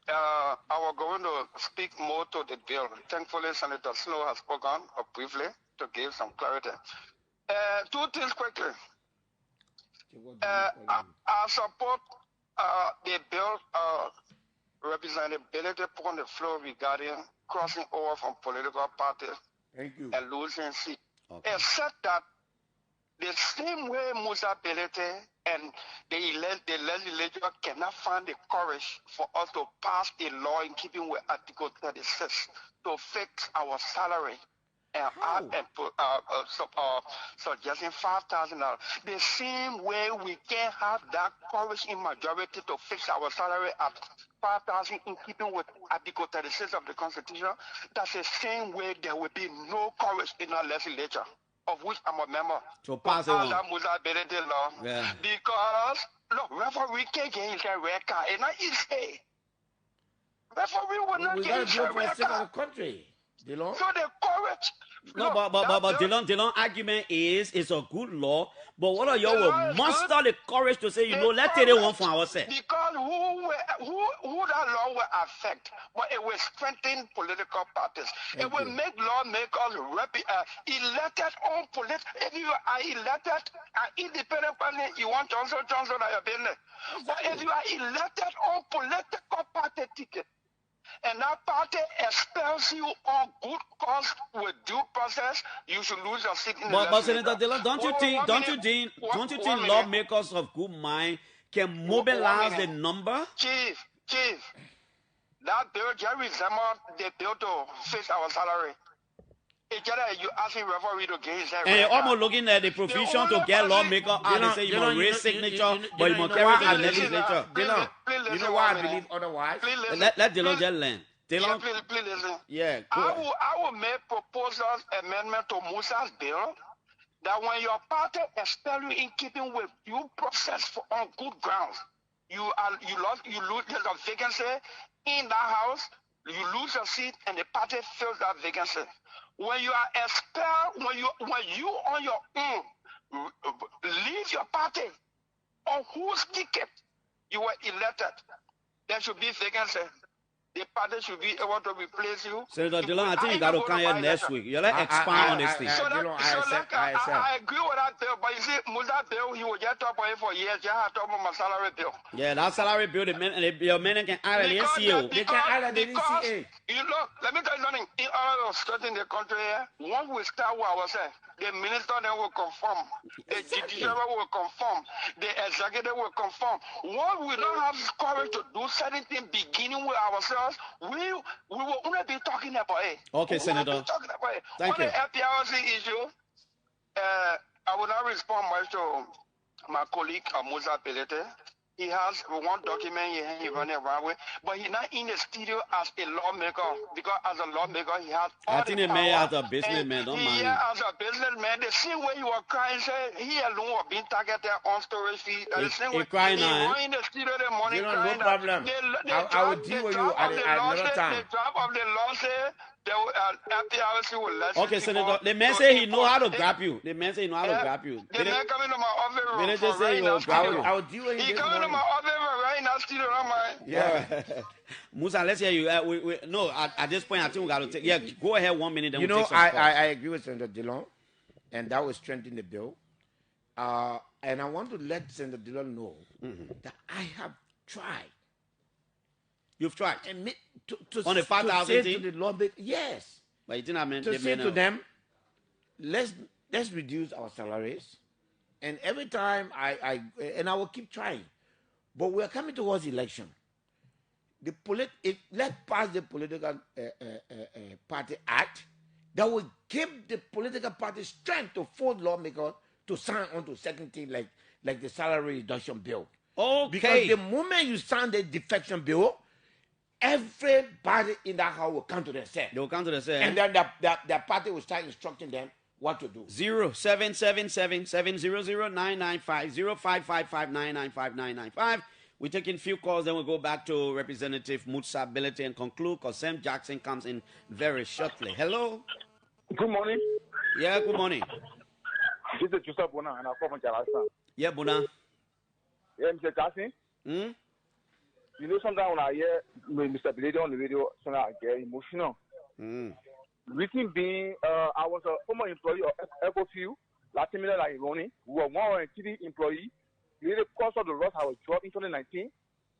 I was going to speak more to the bill. Thankfully, Senator Snow has spoken briefly to give some clarity. Two things quickly. I support the bill representability on the floor regarding crossing over from political parties and losing seats. Okay. Except that the same way Musa Bility and the legislature cannot find the courage for us to pass a law in keeping with Article 36 to fix our salary and suggesting $5,000. The same way we can't have that courage in majority to fix our salary at $5,000 in keeping with Article 36 of the Constitution, that's the same way there will be no courage in our legislature, of which I'm a member. To pass it on. Musa Bility law. Yeah. Because, look, referee can't get his red card. And I say, referee will not get his red card. Country. Dylan? So the courage. No, but Dylan argument is it's a good law, but what are y'all will muster the courage to say, let's take it one for ourselves? Because who that law will affect, but it will strengthen political parties. It will make lawmakers elected on political. If you are elected independent party, you want Johnson at your business. But if you are elected on political party ticket, and that party expels you on good cause with due process, you should lose your seat in the legislature. But Senator Dylan, don't you think lawmakers of good mind can mobilize the number? Chief, that bill, Jerry Zema, they bill to fix our salary. It's just you asking referee to get his head. And you're almost looking at the provision to get lawmaker out and say you must raise signature, but you must carry it to the legislature. You know why I believe otherwise? Let Dylan just land. Dylan, please listen. Yeah, I will make proposals, amendment to Musa's bill, that when your party expel you in keeping with due process on good grounds, you lose, there's a vacancy in that house, you lose your seat, and the party fills that vacancy. When you are expelled, when you on your own leave your party on whose ticket you were elected, there should be vacancy. The party should be able to replace you. Senator Dylan, I think you got to come here next week. You like expand on this thing. I agree with that bill, but you see, Musa bill, he will just talk about it for years. Just have to talk about my salary bill. Yeah, that salary bill, your men can add the NCO. They can add the NCA. You know, let me tell you something. In order to strengthen the country here, once we start with ourselves, the minister then will conform. The judiciary will conform. The executive will conform. Once we don't have courage to do certain things beginning with ourselves, we will only be talking about it. Okay, Senator. Thank you. On the FPRC issue, I will not respond much to my colleague Musa Bility. He has one document he running around with, but he's not in the studio as a lawmaker, because as a lawmaker he has all the power. As a businessman, don't mind. Yeah, as a businessman, the same way you were crying, say he alone was being targeted on storage fee. The same way crying he was in the studio the morning crying. No problem. I will deal with you at another time. The draft of the law says okay, Senator, the man say he know how to grab you. The man say he know how to grab you. The man coming to my office. They just say he will grab you. I will deal with you. He coming to my office right now, still around my. Yeah. Musa, let's hear you. No, at this point, I think we got to take. Yeah, go ahead 1 minute. Then you we'll know, take some I agree with Senator Dylan, and that will strengthen the bill. And I want to let Senator Dylan know that I have tried. You've tried and on the 5,000 to the lawmakers, yes. But you didn't mean to say to them, let's reduce our salaries, and every time I will keep trying, but we are coming towards election. Let's pass the political party act that will give the political party strength to force lawmakers to sign on to certain things like the salary reduction bill. Okay. Because the moment you sign the defection bill, everybody in that house will come to themselves. They will come to themselves. And then the party will start instructing them what to do. 0777-700-995, We're taking few calls, then we'll go back to Representative Musa Bility and conclude, because Sam Jackson comes in very shortly. Hello? Good morning. Yeah, good morning. This is Joseph Bona, and I'm from Jalasa. Yeah, Bona. Yeah, Mr. Jackson. You know, sometimes when I hear Mr. Bility on the radio, sometimes I get emotional. Reason being, I was a former employee of Ecofuel, Latin America, like Ronnie. We were 103 employees. Really, because of the loss of our job in 2019,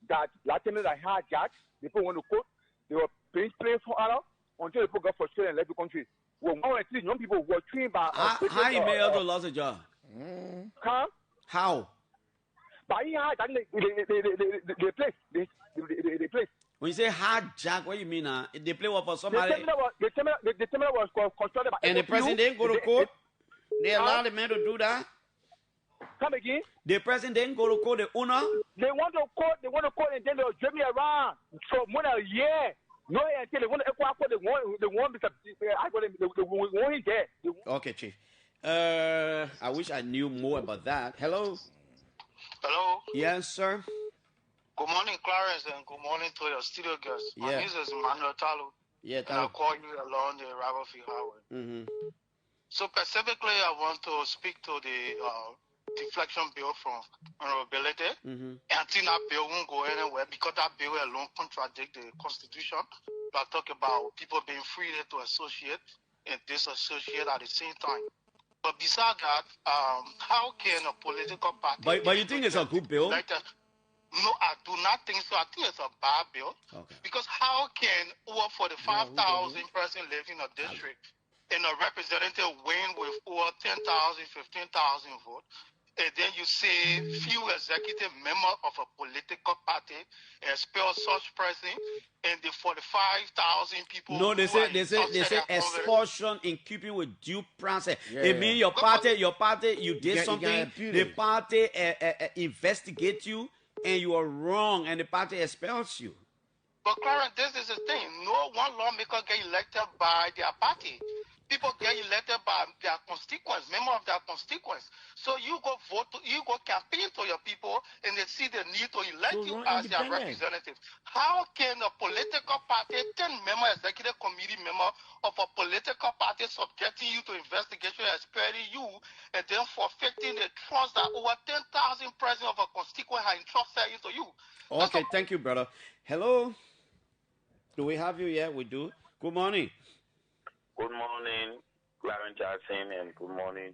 that Latin America hijacked, people want to quote, they were paying for hours until people got frustrated and left the country. We were 103 young people who were trained by. How you may have lost a job? How? But he had the place. The place. When you say hijack, what do you mean? They play what for somebody? The terminal was constructed by. And the president didn't go to court? They allowed the man to do that? Come again? The president didn't go to court, the owner? They want to court and then they'll drive me around for more than a year. No, until they want to equate the one because I got the one in there. Okay, Chief. I wish I knew more about that. Hello? Hello? Yes, sir? Good morning, Clarence, and good morning to your studio guests. My name is Emmanuel Talo. Yeah, and I call you along the Riverfield Highway. So specifically, I want to speak to the deflection bill from honorability. And I think that bill won't go anywhere because that bill alone contradicts the Constitution. I talk about people being free to associate and disassociate at the same time. But besides that, how can a political party... But you think it's a good bill? No, I do not think so. I think it's a bad bill. Okay. Because how can over 45,000 person live in a district and a representative win with over 10,000, 15,000 votes, and then you say few executive members of a political party expel such person, and the 45,000 people... No, they say expulsion in keeping with due process. It means your party, you did something, the party investigate you, and you are wrong, and the party expels you. But Clarence, this is the thing. No one lawmaker get elected by their party. People get elected by their constituents, member of their constituents. So you go vote, you go campaign to your people, and they see the need to elect you as their representative. How can a political party, 10-member executive committee member of a political party subjecting you to investigation, expelling you, and then forfeiting the trust that over 10,000 presidents of a constituent have entrusted into you? Okay, thank you, brother. Hello? Do we have you yet? We do. Good morning. Good morning, Clarence Jackson, and good morning.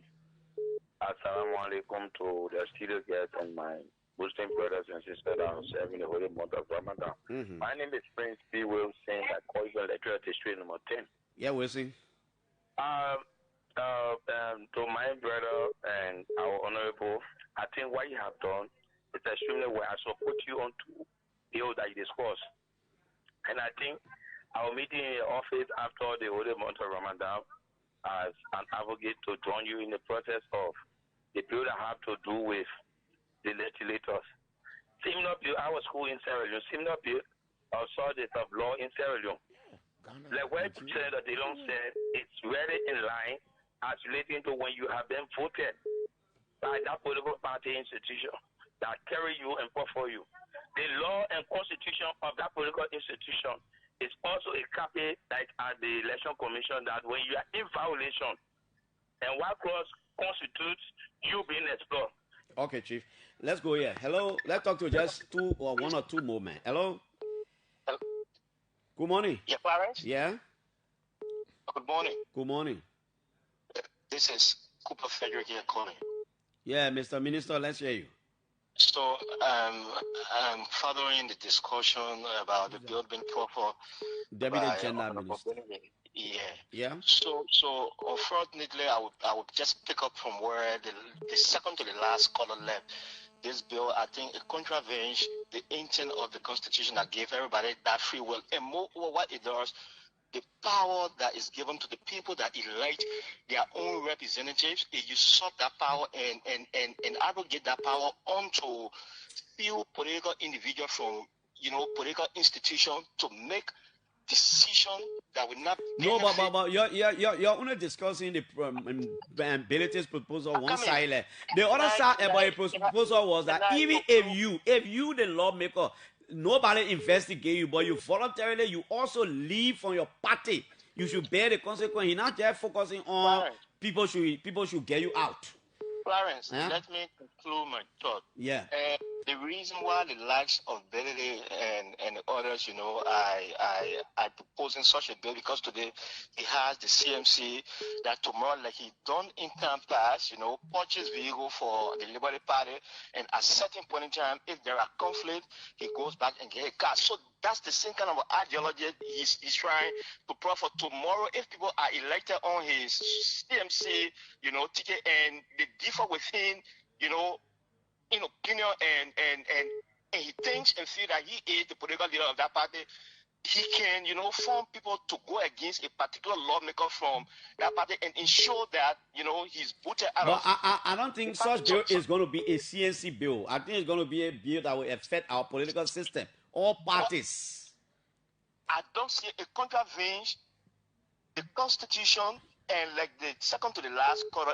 Assalamu alaikum to the studio guests and my Muslim brothers and sisters that are serving the holy month of Ramadan. My name is Prince P. Wilson. I call you electoral district number 10. Yeah, Wilson. To my brother and our honorable, I think what you have done is extremely well. I support you on to bill that you discussed. And I think our meeting in your office after the holy month of Ramadan as an advocate to join you in the process of the bill that have to do with the legislators. Similar bill, our school in Sierra Leone, similar bill also the of law in Sierra Leone. Like what Senator Dillon said, it's very in line as relating to when you have been voted by that political party institution that carry you and put for you. The law and constitution of that political institution is also a copy like at the election commission that when you are in violation and what clause constitutes you being explored. Okay, Chief. Let's go here. Hello. Let's talk to just one or two more men. Hello. Good morning. Yeah, Clarence? Yeah. Good morning. Good morning. This is Cooper Frederick here calling. Yeah, Mr. Minister, let's hear you. So, following the discussion about the bill being proper, Deputy General Minister. Yeah. So unfortunately, I would just pick up from where the second to the last caller left. This bill, I think, it contravenes the intent of the Constitution that gave everybody that free will, and more what it does. The power that is given to the people that elect their own representatives, it usurp that power and abrogate that power onto few political individuals from, political institutions to make decisions that will not benefit. No, but you're only discussing the Bility's proposal one side. The other side about the proposal was that even if you the lawmaker, nobody investigate you, but you voluntarily, you also leave from your party. You should bear the consequence. You're not just focusing on people should get you out. Clarence, let me conclude my thought. Yeah. the reason why the likes of Billy and others, I proposing such a bill because today he has the CMC that tomorrow, like he done in time past, purchase vehicle for the Liberty Party, and at certain point in time, if there are conflict, he goes back and get a car. So that's the same kind of ideology he's trying to put for tomorrow. If people are elected on his CMC, ticket, and they differ with him, in opinion, and he thinks and feel that he is the political leader of that party, he can, form people to go against a particular lawmaker from that party and ensure that, he's booted out but of. I don't think such bill is going to be a CNC bill. I think it's going to be a bill that will affect our political system, all parties. I don't see it contravenes the Constitution and like the second to the last quarter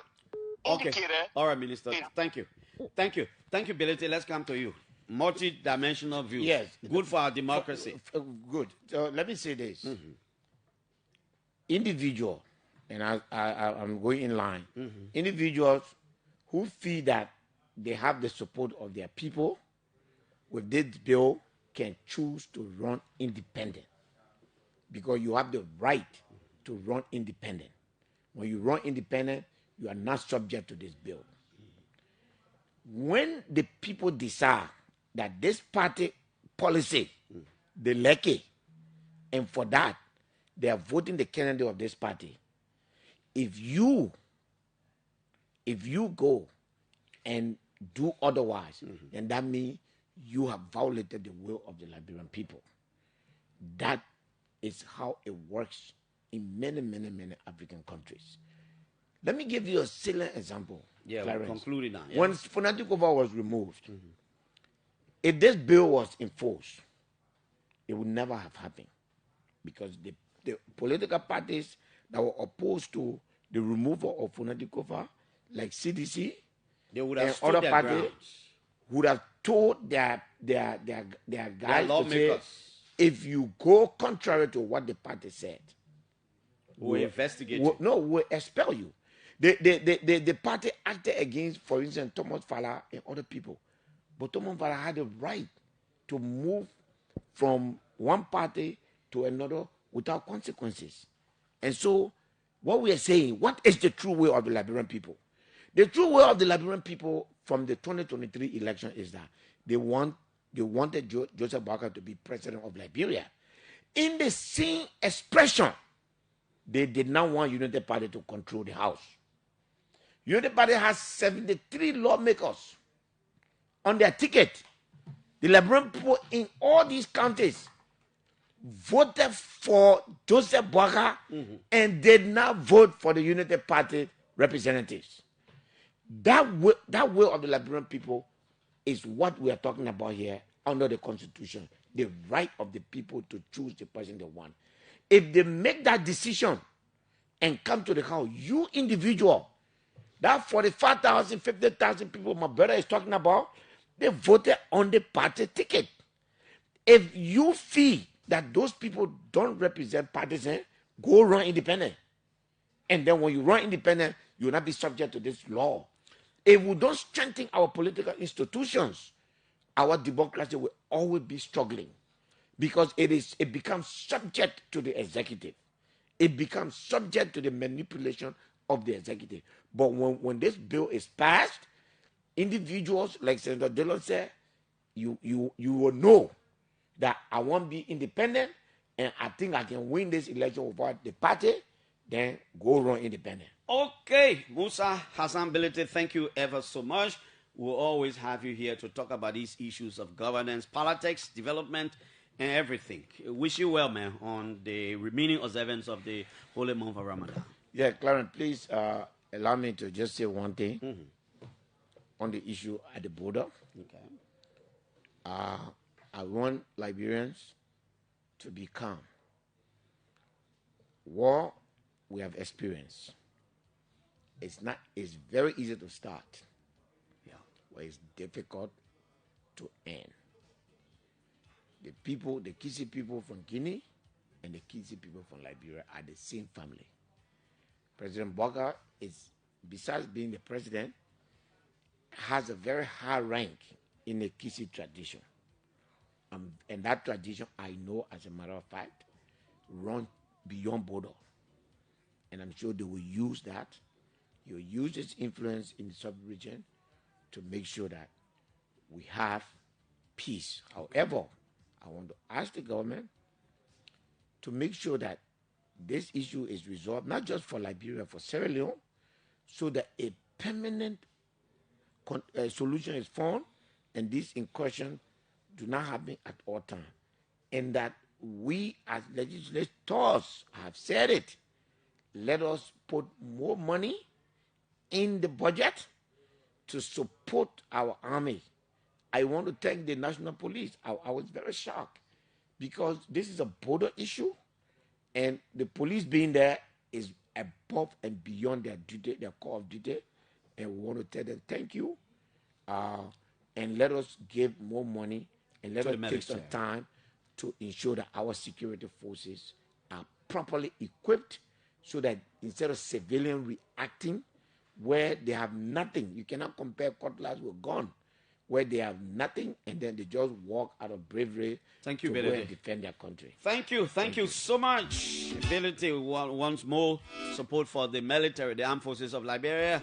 indicator. Okay. All right, Minister. Thank you. Bility. Let's come to you. Multi-dimensional views. Yes. Good for our democracy. Good. So let me say this. Individual, and I'm going in line. Individuals who feel that they have the support of their people with this bill can choose to run independent, because you have the right to run independent. When you run independent, you are not subject to this bill. When the people decide that this party policy, they like it, and for that, they are voting the candidate of this party. If you go and do otherwise, then that means you have violated the will of the Liberian people. That is how it works in many, many, many African countries. Let me give you a salient example. Yeah, we're concluding now. Yeah. When Funatikova was removed, if this bill was enforced, it would never have happened, because the political parties that were opposed to the removal of Funatikova, like CDC, they would have and other parties, would have told their guys to say, if you go contrary to what the party said, we'll investigate you. No, we'll expel you. The party acted against, for instance, Thomas Fala and other people. But Thomas Fala had the right to move from one party to another without consequences. And so, what we are saying, what is the true will of the Liberian people? The true will of the Liberian people from the 2023 election is that they wanted Joseph Boakai to be president of Liberia. In the same expression, they did not want United Party to control the House. United Party has 73 lawmakers on their ticket. The Liberian people in all these counties voted for Joseph Boakai and did not vote for the United Party representatives. That will of the Liberian people is what we are talking about here under the Constitution. The right of the people to choose the person they want. If they make that decision and come to the House, you individual, that 45,000, 50,000 people my brother is talking about, they voted on the party ticket. If you feel that those people don't represent partisan, go run independent. And then when you run independent, you will not be subject to this law. If we don't strengthen our political institutions, our democracy will always be struggling, because it becomes subject to the executive. It becomes subject to the manipulation of the executive. But when this bill is passed, individuals, like Senator Dillon said, you will know that I won't be independent, and I think I can win this election without the party, then go run independent. Okay, Musa Bility, thank you ever so much. We'll always have you here to talk about these issues of governance, politics, development, and everything. Wish you well, man, on the remaining observance of the holy month of Ramadan. Yeah, Clarence, please allow me to just say one thing on the issue at the border. Okay. I want Liberians to be calm. War we have experienced. It's very easy to start. Yeah. But it's difficult to end. The people, the Kisi people from Guinea and the Kisi people from Liberia are the same family. President Boakai is, besides being the president, has a very high rank in a Kisi tradition. And that tradition, I know, as a matter of fact, runs beyond border. And I'm sure they will use that. You'll use its influence in the sub-region to make sure that we have peace. However, I want to ask the government to make sure that this issue is resolved, not just for Liberia, for Sierra Leone, so that a permanent solution is found and this incursion do not happen at all times. And that we as legislators have said it, let us put more money in the budget to support our army. I want to thank the National Police. I was very shocked because this is a border issue and the police being there is above and beyond their duty, their core of duty. And we want to tell them thank you. And let us give more money and let us take some time to ensure that our security forces are properly equipped so that instead of civilians reacting where they have nothing, you cannot compare cutlass with gun, where they have nothing and then they just walk out of bravery to go and defend their country. Thank you so much. Bility once more support for the military, the armed forces of Liberia.